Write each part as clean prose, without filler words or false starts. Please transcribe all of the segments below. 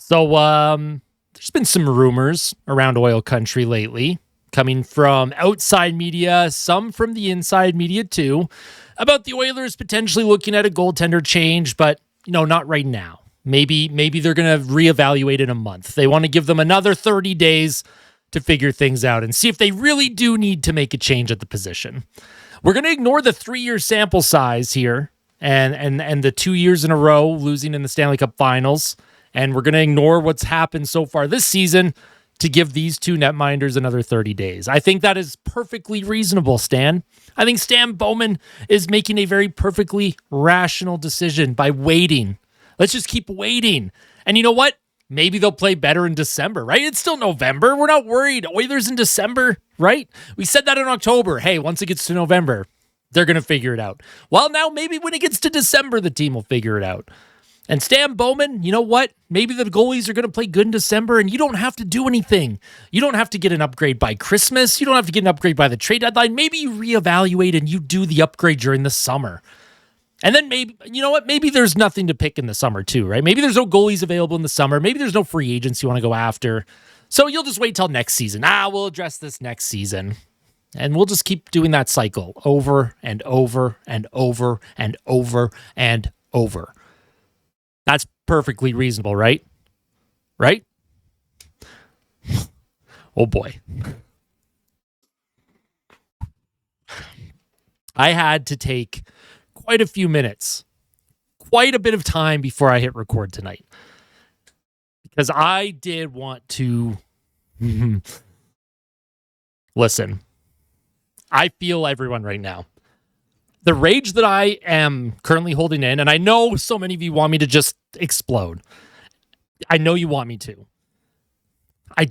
There's been some rumors around oil country lately, coming from outside media, some from the inside media too, about the Oilers potentially looking at a goaltender change, but not right now. Maybe they're going to reevaluate in a month. They want to give them another 30 days to figure things out and see if they really do need to make a change at the position. We're going to ignore the 3-year sample size here and the 2 years in a row losing in the Stanley Cup Finals. And we're going to ignore what's happened so far this season to give these two netminders another 30 days. I think that is perfectly reasonable, Stan. I think Stan Bowman is making a very perfectly rational decision by waiting. Let's just keep waiting. And you know what? Maybe they'll play better in December, right? It's still November. We're not worried. Oilers in December, right? We said that in October. Hey, once it gets to November, they're going to figure it out. Well, now maybe when it gets to December, the team will figure it out. And Stan Bowman, you know what? Maybe the goalies are going to play good in December and you don't have to do anything. You don't have to get an upgrade by Christmas. You don't have to get an upgrade by the trade deadline. Maybe you reevaluate and you do the upgrade during the summer. And then maybe, you know what? Maybe there's nothing to pick in the summer too, right? Maybe there's no goalies available in the summer. Maybe there's no free agents you want to go after. So you'll just wait till next season. We'll address this next season. And we'll just keep doing that cycle over and over and over and over and over. That's perfectly reasonable, right? Right? Oh boy. I had to take quite a few minutes, quite a bit of time before I hit record tonight. Because I did want to listen. I feel everyone right now. The rage that I am currently holding in, and I know so many of you want me to just explode. I know you want me to. I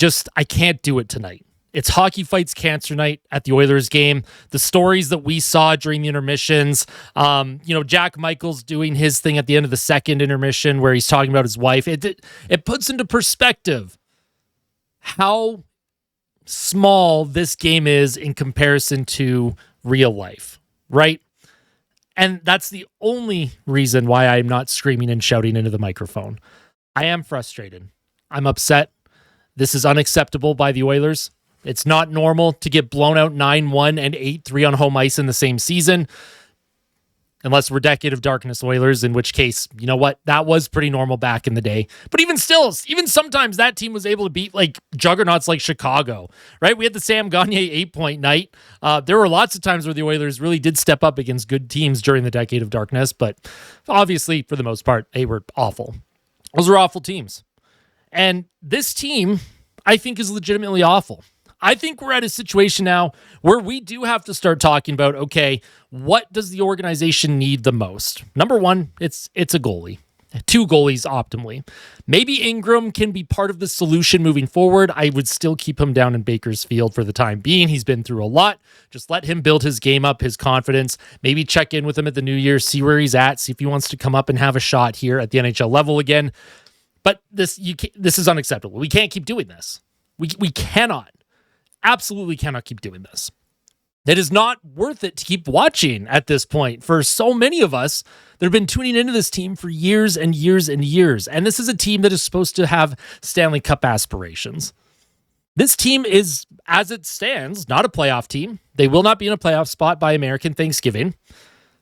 can't do it tonight. It's Hockey Fights Cancer Night at the Oilers game. The stories that we saw during the intermissions, Jack Michaels doing his thing at the end of the second intermission where he's talking about his wife. It puts into perspective how small this game is in comparison to real life, right? And that's the only reason why I'm not screaming and shouting into the microphone. I am frustrated. I'm upset. This is unacceptable by the Oilers. It's not normal to get blown out 9-1 and 8-3 on home ice in the same season. Unless we're Decade of Darkness Oilers, in which case, you know what? That was pretty normal back in the day. But even still, even sometimes that team was able to beat like juggernauts like Chicago, right? We had the Sam Gagner 8-point night. There were lots of times where the Oilers really did step up against good teams during the Decade of Darkness, but obviously, for the most part, they were awful. Those were awful teams. And this team, I think, is legitimately awful. I think we're at a situation now where we do have to start talking about, okay, what does the organization need the most? Number one, it's a goalie. 2 goalies optimally. Maybe Ingram can be part of the solution moving forward. I would still keep him down in Bakersfield for the time being. He's been through a lot. Just let him build his game up, his confidence. Maybe check in with him at the new year, see where he's at, see if he wants to come up and have a shot here at the NHL level again. But this is unacceptable. We can't keep doing this. We cannot. Absolutely cannot keep doing this. It is not worth it to keep watching at this point for so many of us that have been tuning into this team for years and years and years. And this is a team that is supposed to have Stanley Cup aspirations. This team is, as it stands, not a playoff team. They will not be in a playoff spot by American Thanksgiving,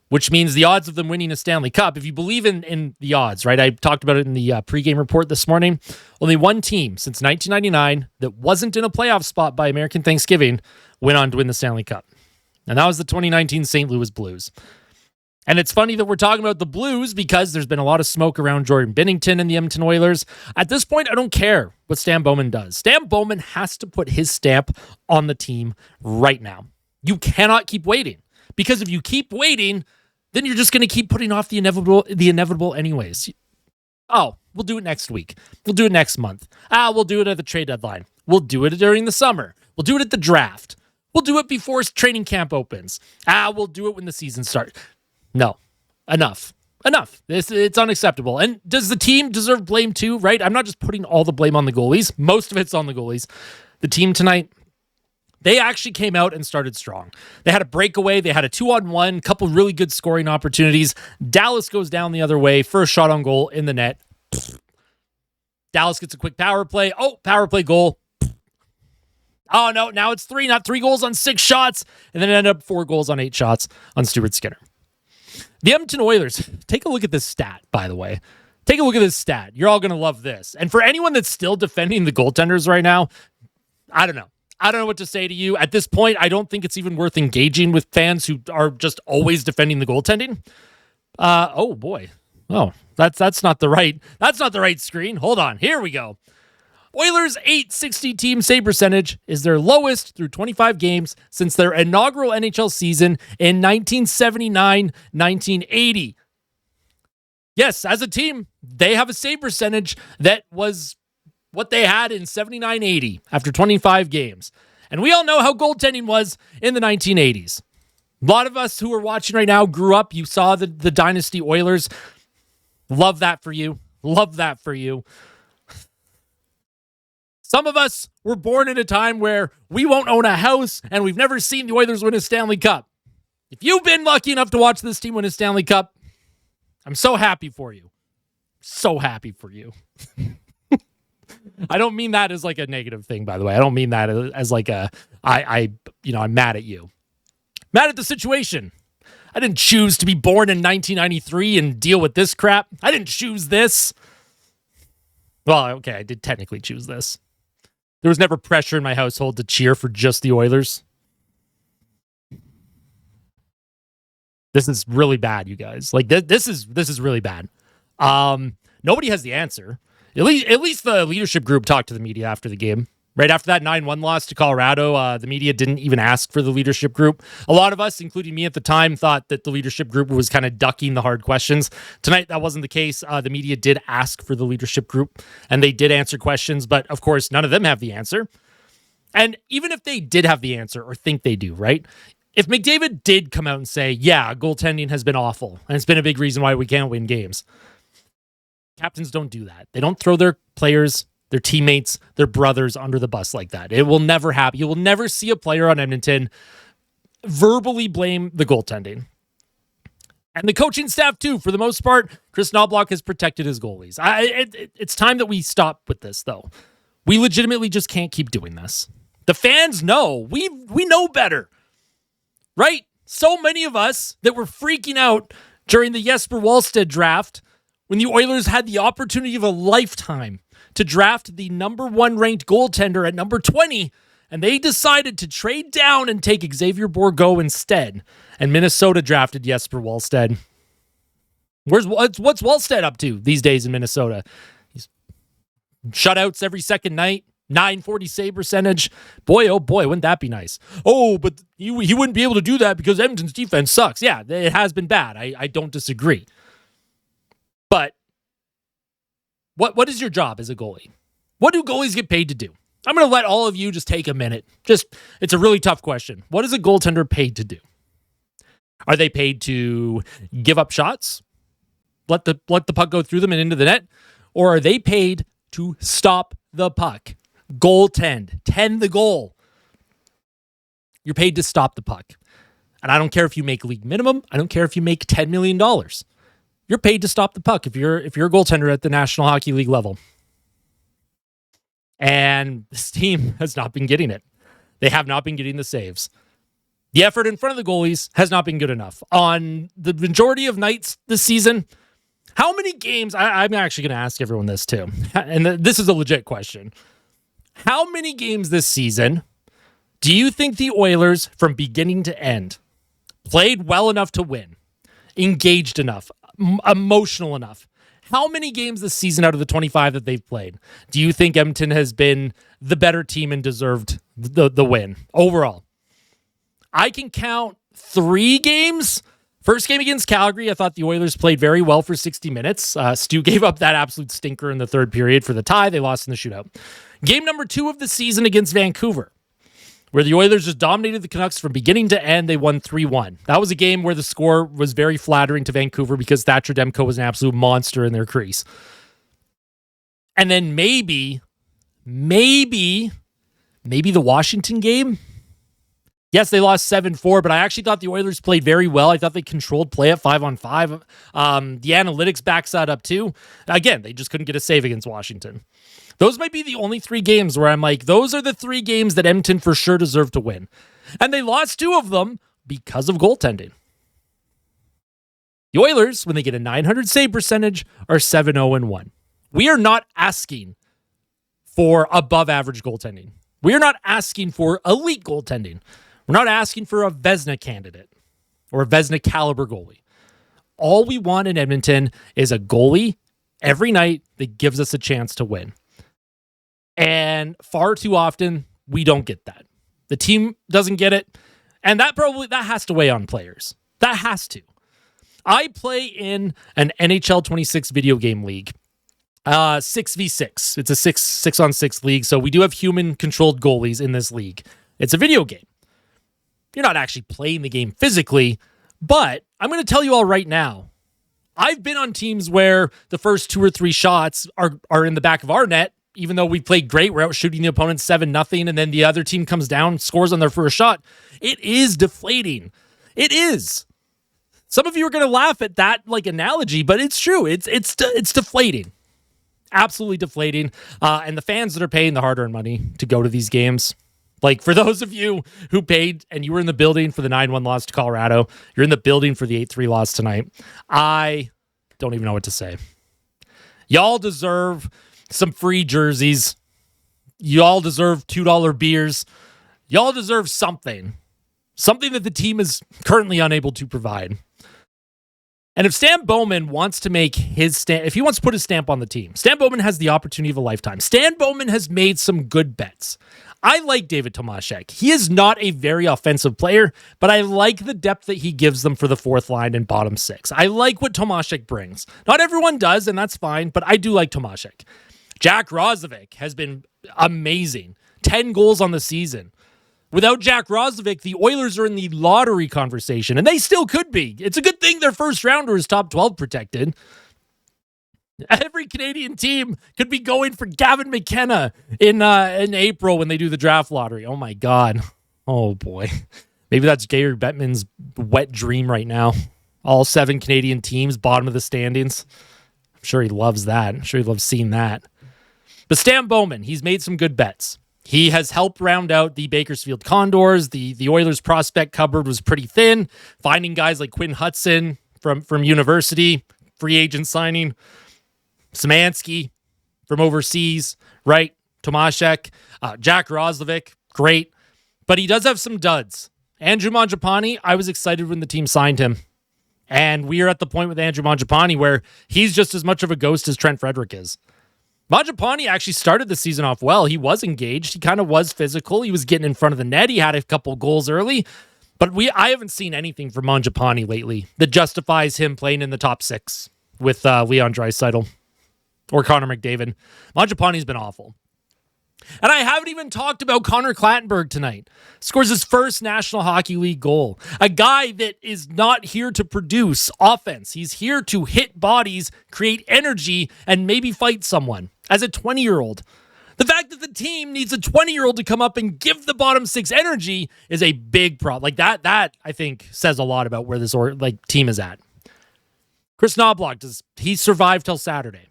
which means the odds of them winning a Stanley Cup, if you believe in the odds, right? I talked about it in the pregame report this morning. Only one team since 1999 that wasn't in a playoff spot by American Thanksgiving went on to win the Stanley Cup. And that was the 2019 St. Louis Blues. And it's funny that we're talking about the Blues because there's been a lot of smoke around Jordan Binnington and the Edmonton Oilers. At this point, I don't care what Stan Bowman does. Stan Bowman has to put his stamp on the team right now. You cannot keep waiting. Because if you keep waiting, then you're just going to keep putting off the inevitable anyways. Oh, we'll do it next week. We'll do it next month. We'll do it at the trade deadline. We'll do it during the summer. We'll do it at the draft. We'll do it before training camp opens. We'll do it when the season starts. No, enough. It's unacceptable. And does the team deserve blame too, right? I'm not just putting all the blame on the goalies. Most of it's on the goalies. The team tonight, they actually came out and started strong. They had a breakaway. They had a 2-on-1, couple really good scoring opportunities. Dallas goes down the other way. First shot on goal in the net. Dallas gets a quick power play. Oh, power play goal. Oh, no, now it's 3, not 3 goals on 6 shots. And then it ended up 4 goals on 8 shots on Stuart Skinner. The Edmonton Oilers, take a look at this stat, by the way. Take a look at this stat. You're all going to love this. And for anyone that's still defending the goaltenders right now, I don't know. I don't know what to say to you. At this point, I don't think it's even worth engaging with fans who are just always defending the goaltending. Oh boy. Oh, that's not the right screen. Hold on. Here we go. Oilers' .860 team save percentage is their lowest through 25 games since their inaugural NHL season in 1979-1980. Yes, as a team, they have a save percentage that was what they had in 79-80 after 25 games. And we all know how goaltending was in the 1980s. A lot of us who are watching right now grew up. You saw the Dynasty Oilers. Love that for you. Love that for you. Some of us were born in a time where we won't own a house and we've never seen the Oilers win a Stanley Cup. If you've been lucky enough to watch this team win a Stanley Cup, I'm so happy for you. So happy for you. I don't mean that as like a negative thing, by the way. I don't mean that as like I'm mad at you. Mad at the situation. I didn't choose to be born in 1993 and deal with this crap. I didn't choose this. Well, okay, I did technically choose this. There was never pressure in my household to cheer for just the Oilers. This is really bad, you guys. Like this is really bad. Nobody has the answer. At least the leadership group talked to the media after the game. Right after that 9-1 loss to Colorado, the media didn't even ask for the leadership group. A lot of us, including me at the time, thought that the leadership group was kind of ducking the hard questions. Tonight, that wasn't the case. The media did ask for the leadership group, and they did answer questions, but of course, none of them have the answer. And even if they did have the answer, or think they do, right? If McDavid did come out and say, yeah, goaltending has been awful, and it's been a big reason why we can't win games, captains don't do that. They don't throw their players, their teammates, their brothers under the bus like that. It will never happen. You will never see a player on Edmonton verbally blame the goaltending. And the coaching staff, too, for the most part. Chris Knobloch has protected his goalies. It's time that we stop with this, though. We legitimately just can't keep doing this. The fans know. We know better. Right? So many of us that were freaking out during the Jesper Wallstedt draft when the Oilers had the opportunity of a lifetime to draft the number 1 ranked goaltender at number 20, and they decided to trade down and take Xavier Bourgault instead. And Minnesota drafted Jesper Wallstedt. What's Wallstedt up to these days in Minnesota? He's shutouts every second night, .940 save percentage. Boy, oh boy, wouldn't that be nice? Oh, but he wouldn't be able to do that because Edmonton's defense sucks. Yeah, it has been bad. I don't disagree. But what is your job as a goalie? What do goalies get paid to do? I'm going to let all of you just take a minute. It's a really tough question. What is a goaltender paid to do? Are they paid to give up shots? Let the puck go through them and into the net? Or are they paid to stop the puck? Goaltend. Tend the goal. You're paid to stop the puck. And I don't care if you make league minimum. I don't care if you make $10 million. You're paid to stop the puck if you're a goaltender at the National Hockey League level. And this team has not been getting it. They have not been getting the saves. The effort in front of the goalies has not been good enough. On the majority of nights this season, how many games, I'm actually going to ask everyone this too, and this is a legit question. How many games this season do you think the Oilers, from beginning to end, played well enough to win, engaged enough, emotional enough? How many games this season out of the 25 that they've played do you think Edmonton has been the better team and deserved the win overall? I can count 3 games. First game against Calgary, I thought the Oilers played very well for 60 minutes. Stu gave up that absolute stinker in the third period for the tie. They lost in the shootout. Game number 2 of the season against Vancouver, where the Oilers just dominated the Canucks from beginning to end. They won 3-1. That was a game where the score was very flattering to Vancouver because Thatcher Demko was an absolute monster in their crease. And then maybe the Washington game. Yes, they lost 7-4, but I actually thought the Oilers played very well. I thought they controlled play at 5-on-5. The analytics backs that up too. Again, they just couldn't get a save against Washington. Those might be the only 3 games where I'm like, those are the 3 games that Edmonton for sure deserve to win. And they lost 2 of them because of goaltending. The Oilers, when they get a .900 save percentage, are 7-0-1. We are not asking for above average goaltending. We are not asking for elite goaltending. We're not asking for a Vezina candidate or a Vezina caliber goalie. All we want in Edmonton is a goalie every night that gives us a chance to win. And far too often, we don't get that. The team doesn't get it. And that has to weigh on players. That has to. I play in an NHL 26 video game league. 6v6. It's a 6-on-6 league. So we do have human-controlled goalies in this league. It's a video game. You're not actually playing the game physically, but I'm going to tell you all right now, I've been on teams where the first 2 or 3 shots are in the back of our net, even though we played great. We're out shooting the opponent 7-0, and then the other team comes down, scores on their first shot. It is deflating. It is. Some of you are going to laugh at that analogy, but it's true. It's deflating. Absolutely deflating. And the fans that are paying the hard-earned money to go to these games, for those of you who paid and you were in the building for the 9-1 loss to Colorado, you're in the building for the 8-3 loss tonight. I don't even know what to say. Y'all deserve some free jerseys. Y'all deserve $2 beers. Y'all deserve something. Something that the team is currently unable to provide. And if Stan Bowman wants to make his stamp, if he wants to put his stamp on the team, Stan Bowman has the opportunity of a lifetime. Stan Bowman has made some good bets. I like David Tomaszek. He is not a very offensive player, but I like the depth that he gives them for the 4th line and bottom 6. I like what Tomaszek brings. Not everyone does, and that's fine, but I do like Tomaszek. Jack Roslovic has been amazing. 10 goals on the season. Without Jack Roslovic, the Oilers are in the lottery conversation, and they still could be. It's a good thing their first rounder is top 12 protected. Every Canadian team could be going for Gavin McKenna in April when they do the draft lottery. Oh, my God. Oh, boy. Maybe that's Gary Bettman's wet dream right now. All 7 Canadian teams, bottom of the standings. I'm sure he loves that. I'm sure he loves seeing that. But Stan Bowman, he's made some good bets. He has helped round out the Bakersfield Condors. The Oilers prospect cupboard was pretty thin. Finding guys like Quinn Hudson from university, free agent signing. Szymanski from overseas, right? Tomaszek, Jack Roslovic, great. But he does have some duds. Andrew Mangiapane, I was excited when the team signed him. And we are at the point with Andrew Mangiapane where he's just as much of a ghost as Trent Frederick is. Mangiapane actually started the season off well. He was engaged. He kind of was physical. He was getting in front of the net. He had a couple goals early. But I haven't seen anything from Mangiapane lately that justifies him playing in the top 6 with Leon Draisaitl or Connor McDavid. Mangiapane's been awful. And I haven't even talked about Connor Clattenburg tonight. Scores his first National Hockey League goal. A guy that is not here to produce offense. He's here to hit bodies, create energy, and maybe fight someone. As a 20-year-old. The fact that the team needs a 20-year-old to come up and give the bottom 6 energy is a big problem. That I think says a lot about where this team is at. Chris Knobloch, does he survive till Saturday?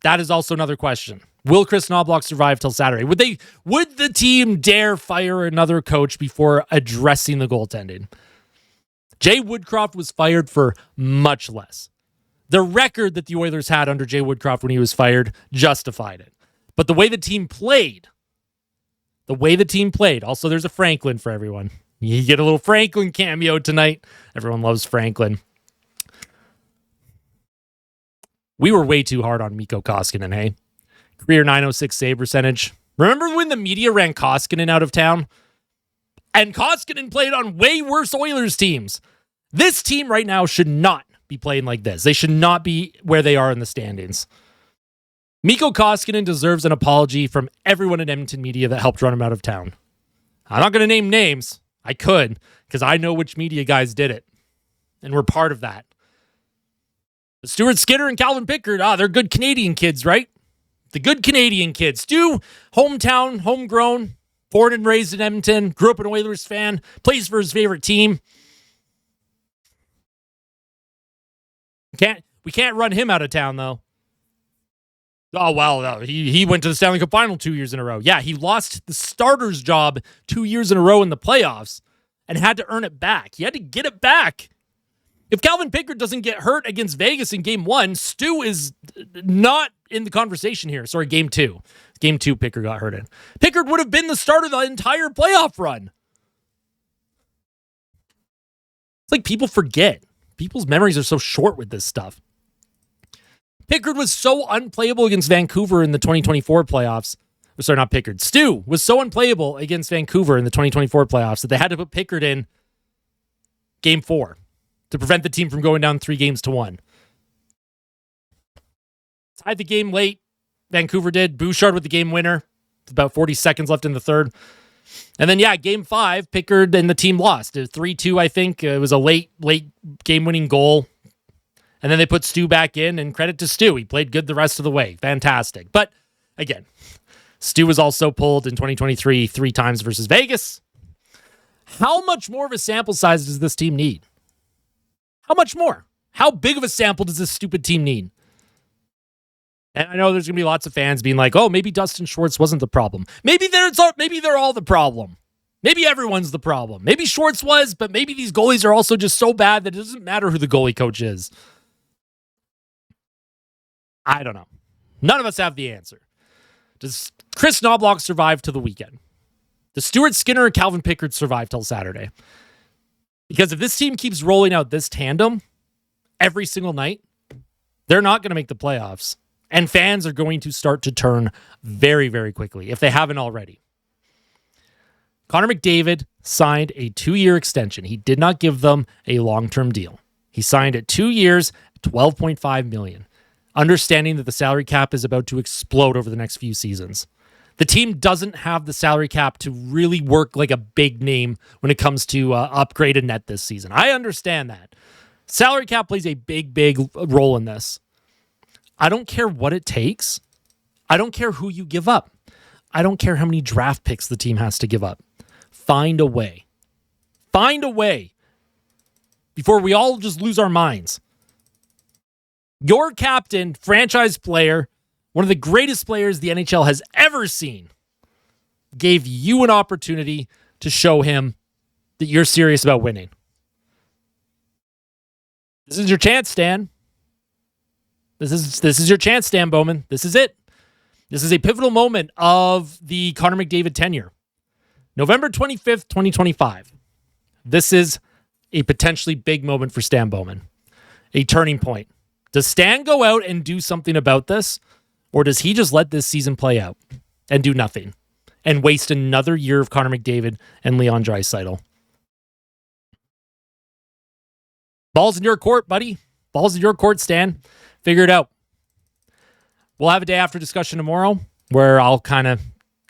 That is also another question. Will Chris Knobloch survive till Saturday? Would the team dare fire another coach before addressing the goaltending? Jay Woodcroft was fired for much less. The record that the Oilers had under Jay Woodcroft when he was fired justified it. But the way the team played, also there's a Franklin for everyone. You get a little Franklin cameo tonight. Everyone loves Franklin. We were way too hard on Mikko Koskinen, hey? Career .906 save percentage. Remember when the media ran Koskinen out of town? And Koskinen played on way worse Oilers teams. This team right now should not be playing like this. They should not be where they are in the standings. Mikko Koskinen deserves an apology from everyone in Edmonton media that helped run him out of town. I'm not going to name names. I could, because I know which media guys did it. And we're part of that. But Stuart Skinner and Calvin Pickard, they're good Canadian kids, right? The good Canadian kids. Stu, hometown, homegrown, Born and raised in Edmonton, grew up an Oilers fan, plays for his favorite team. We can't run him out of town, though. Oh, well, no. He went to the Stanley Cup Final 2 years in a row. Yeah, he lost the starter's job 2 years in a row in the playoffs and had to earn it back. He had to get it back. If Calvin Pickard doesn't get hurt against Vegas in Game 1, Stu is not in the conversation here. Sorry, Game 2. Game 2, Pickard got hurt in. Pickard would have been the starter the entire playoff run. It's like people forget. People's memories are so short with this stuff. Pickard was so unplayable against Vancouver in the 2024 playoffs. Sorry, not Pickard. Stu was so unplayable against Vancouver in the 2024 playoffs that they had to put Pickard in Game 4 to prevent the team from going down 3-1. Tied the game late. Vancouver did. Bouchard with the game winner. About 40 seconds left in the third. And then, Game 5, Pickard and the team lost. 3-2, I think. It was a late game-winning goal. And then they put Stu back in, and credit to Stu. He played good the rest of the way. Fantastic. But, again, Stu was also pulled in 2023 3 times versus Vegas. How much more of a sample size does this team need? How much more? How big of a sample does this stupid team need? And I know there's going to be lots of fans being like, oh, maybe Dustin Schwartz wasn't the problem. Maybe they're all the problem. Maybe everyone's the problem. Maybe Schwartz was, but maybe these goalies are also just so bad that it doesn't matter who the goalie coach is. I don't know. None of us have the answer. Does Chris Knobloch survive to the weekend? Does Stuart Skinner and Calvin Pickard survive till Saturday? Because if this team keeps rolling out this tandem every single night, they're not going to make the playoffs. And fans are going to start to turn very, very quickly, if they haven't already. Connor McDavid signed a 2-year extension. He did not give them a long-term deal. He signed it 2 years, $12.5 million, understanding that the salary cap is about to explode over the next few seasons. The team doesn't have the salary cap to really work like a big name when it comes to upgrade a net this season. I understand that. Salary cap plays a big, big role in this. I don't care what it takes. I don't care who you give up. I don't care how many draft picks the team has to give up. Find a way. Find a way before we all just lose our minds. Your captain, franchise player, one of the greatest players the NHL has ever seen, gave you an opportunity to show him that you're serious about winning. This is your chance, Stan. This is your chance, Stan Bowman. This is it. This is a pivotal moment of the Connor McDavid tenure. November 25th, 2025. This is a potentially big moment for Stan Bowman. A turning point. Does Stan go out and do something about this? Or does he just let this season play out and do nothing and waste another year of Connor McDavid and Leon Draisaitl? Ball's in your court, buddy. Ball's in your court, Stan. Figure it out. We'll have a day after discussion tomorrow where I'll kind of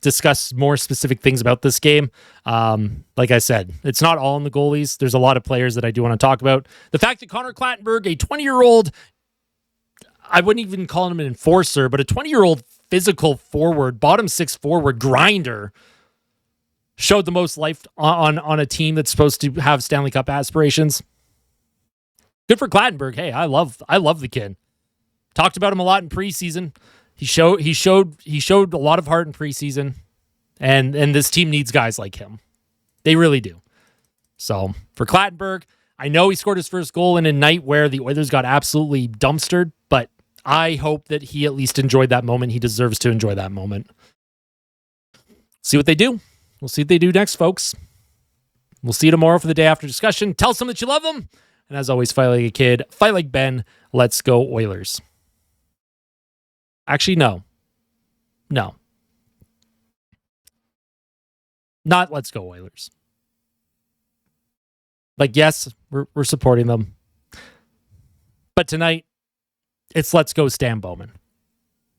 discuss more specific things about this game. Like I said, it's not all in the goalies. There's a lot of players that I do want to talk about. The fact that Connor Clattenburg, a 20-year-old, I wouldn't even call him an enforcer, but a 20-year-old physical forward, bottom six forward grinder, showed the most life on a team that's supposed to have Stanley Cup aspirations. Good for Clattenburg. Hey, I love the kid. Talked about him a lot in preseason. He showed a lot of heart in preseason, and this team needs guys like him. They really do. So for Clattenburg, I know he scored his first goal in a night where the Oilers got absolutely dumpstered, but I hope that he at least enjoyed that moment. He deserves to enjoy that moment. See what they do. We'll see what they do next, folks. We'll see you tomorrow for the day after discussion. Tell someone that you love them. And as always, fight like a kid. Fight like Ben. Let's go Oilers. Actually, no. Not let's go Oilers. Like, yes, we're supporting them. But tonight, it's let's go Stan Bowman.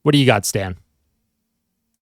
What do you got, Stan?